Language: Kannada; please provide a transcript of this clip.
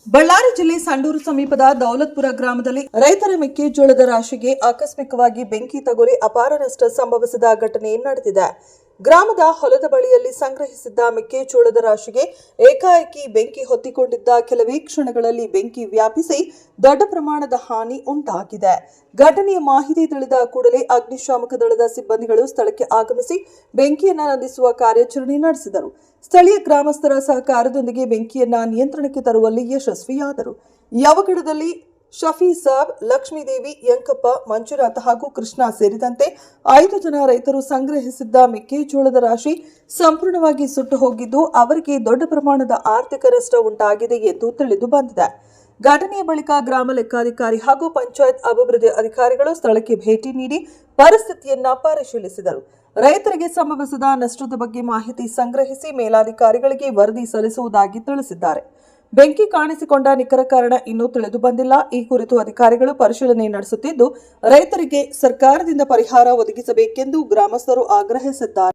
ಬಳ್ಳಾರಿ ಜಿಲ್ಲೆ ಸಂಡೂರು ಸಮೀಪದ ದೌಲತ್ಪುರ ಗ್ರಾಮದಲ್ಲಿ ರೈತರ ಮೆಕ್ಕೆಜೋಳದ ರಾಶಿಗೆ ಆಕಸ್ಮಿಕವಾಗಿ ಬೆಂಕಿ ತಗುಲಿ ಅಪಾರ ನಷ್ಟ ಸಂಭವಿಸಿದ ಘಟನೆ ನಡೆದಿದೆ. ಗ್ರಾಮದ ಹೊಲದ ಬಳಿಯಲ್ಲಿ ಸಂಗ್ರಹಿಸಿದ್ದ ಮೆಕ್ಕೆಜೋಳದ ರಾಶಿಗೆ ಏಕಾಏಕಿ ಬೆಂಕಿ ಹೊತ್ತಿಕೊಂಡಿದ್ದ ಕೆಲವೇ ಕ್ಷಣಗಳಲ್ಲಿ ಬೆಂಕಿ ವ್ಯಾಪಿಸಿ ದೊಡ್ಡ ಪ್ರಮಾಣದ ಹಾನಿ ಉಂಟಾಗಿದೆ. ಘಟನೆಯ ಮಾಹಿತಿ ತಿಳಿದ ಕೂಡಲೇ ಅಗ್ನಿಶಾಮಕ ದಳದ ಸಿಬ್ಬಂದಿಗಳು ಸ್ಥಳಕ್ಕೆ ಆಗಮಿಸಿ ಬೆಂಕಿಯನ್ನು ನಂದಿಸುವ ಕಾರ್ಯಾಚರಣೆ ನಡೆಸಿದರು. ಸ್ಥಳೀಯ ಗ್ರಾಮಸ್ಥರ ಸಹಕಾರದೊಂದಿಗೆ ಬೆಂಕಿಯನ್ನ ನಿಯಂತ್ರಣಕ್ಕೆ ತರುವಲ್ಲಿ ಯಶಸ್ವಿಯಾದರು. ಯವಗಡದಲ್ಲಿ ಶಫಿ ಸಾಬ್, ಲಕ್ಷ್ಮೀದೇವಿ, ಯಂಕಪ್ಪ, ಮಂಜುನಾಥ್ ಹಾಗೂ ಕೃಷ್ಣ ಸೇರಿದಂತೆ 5 ಜನ ರೈತರು ಸಂಗ್ರಹಿಸಿದ್ದ ಮೆಕ್ಕೆಜೋಳದ ರಾಶಿ ಸಂಪೂರ್ಣವಾಗಿ ಸುಟ್ಟು ಹೋಗಿದ್ದು ಅವರಿಗೆ ದೊಡ್ಡ ಪ್ರಮಾಣದ ಆರ್ಥಿಕ ನಷ್ಟ ಉಂಟಾಗಿದೆ ಎಂದು ತಿಳಿದು ಬಂದಿದೆ. ಘಟನೆಯ ಬಳಿಕ ಗ್ರಾಮ ಲೆಕ್ಕಾಧಿಕಾರಿ ಹಾಗೂ ಪಂಚಾಯತ್ ಅಭಿವೃದ್ಧಿ ಅಧಿಕಾರಿಗಳು ಸ್ಥಳಕ್ಕೆ ಭೇಟಿ ನೀಡಿ ಪರಿಸ್ಥಿತಿಯನ್ನ ಪರಿಶೀಲಿಸಿದರು. ರೈತರಿಗೆ ಸಂಭವಿಸಿದ ನಷ್ಟದ ಬಗ್ಗೆ ಮಾಹಿತಿ ಸಂಗ್ರಹಿಸಿ ಮೇಲಾಧಿಕಾರಿಗಳಿಗೆ ವರದಿ ಸಲ್ಲಿಸುವುದಾಗಿ ತಿಳಿಸಿದ್ದಾರೆ. ಬೆಂಕಿ ಕಾಣಿಸಿಕೊಂಡ ನಿಖರ ಕಾರಣ ಇನ್ನೂ ತಿಳಿದು ಬಂದಿಲ್ಲ. ಈ ಕುರಿತು ಅಧಿಕಾರಿಗಳು ಪರಿಶೀಲನೆ ನಡೆಸುತ್ತಿದ್ದು ರೈತರಿಗೆ ಸರ್ಕಾರದಿಂದ ಪರಿಹಾರ ಒದಗಿಸಬೇಕೆಂದು ಗ್ರಾಮಸ್ಥರು ಆಗ್ರಹಿಸಿದ್ದಾರೆ.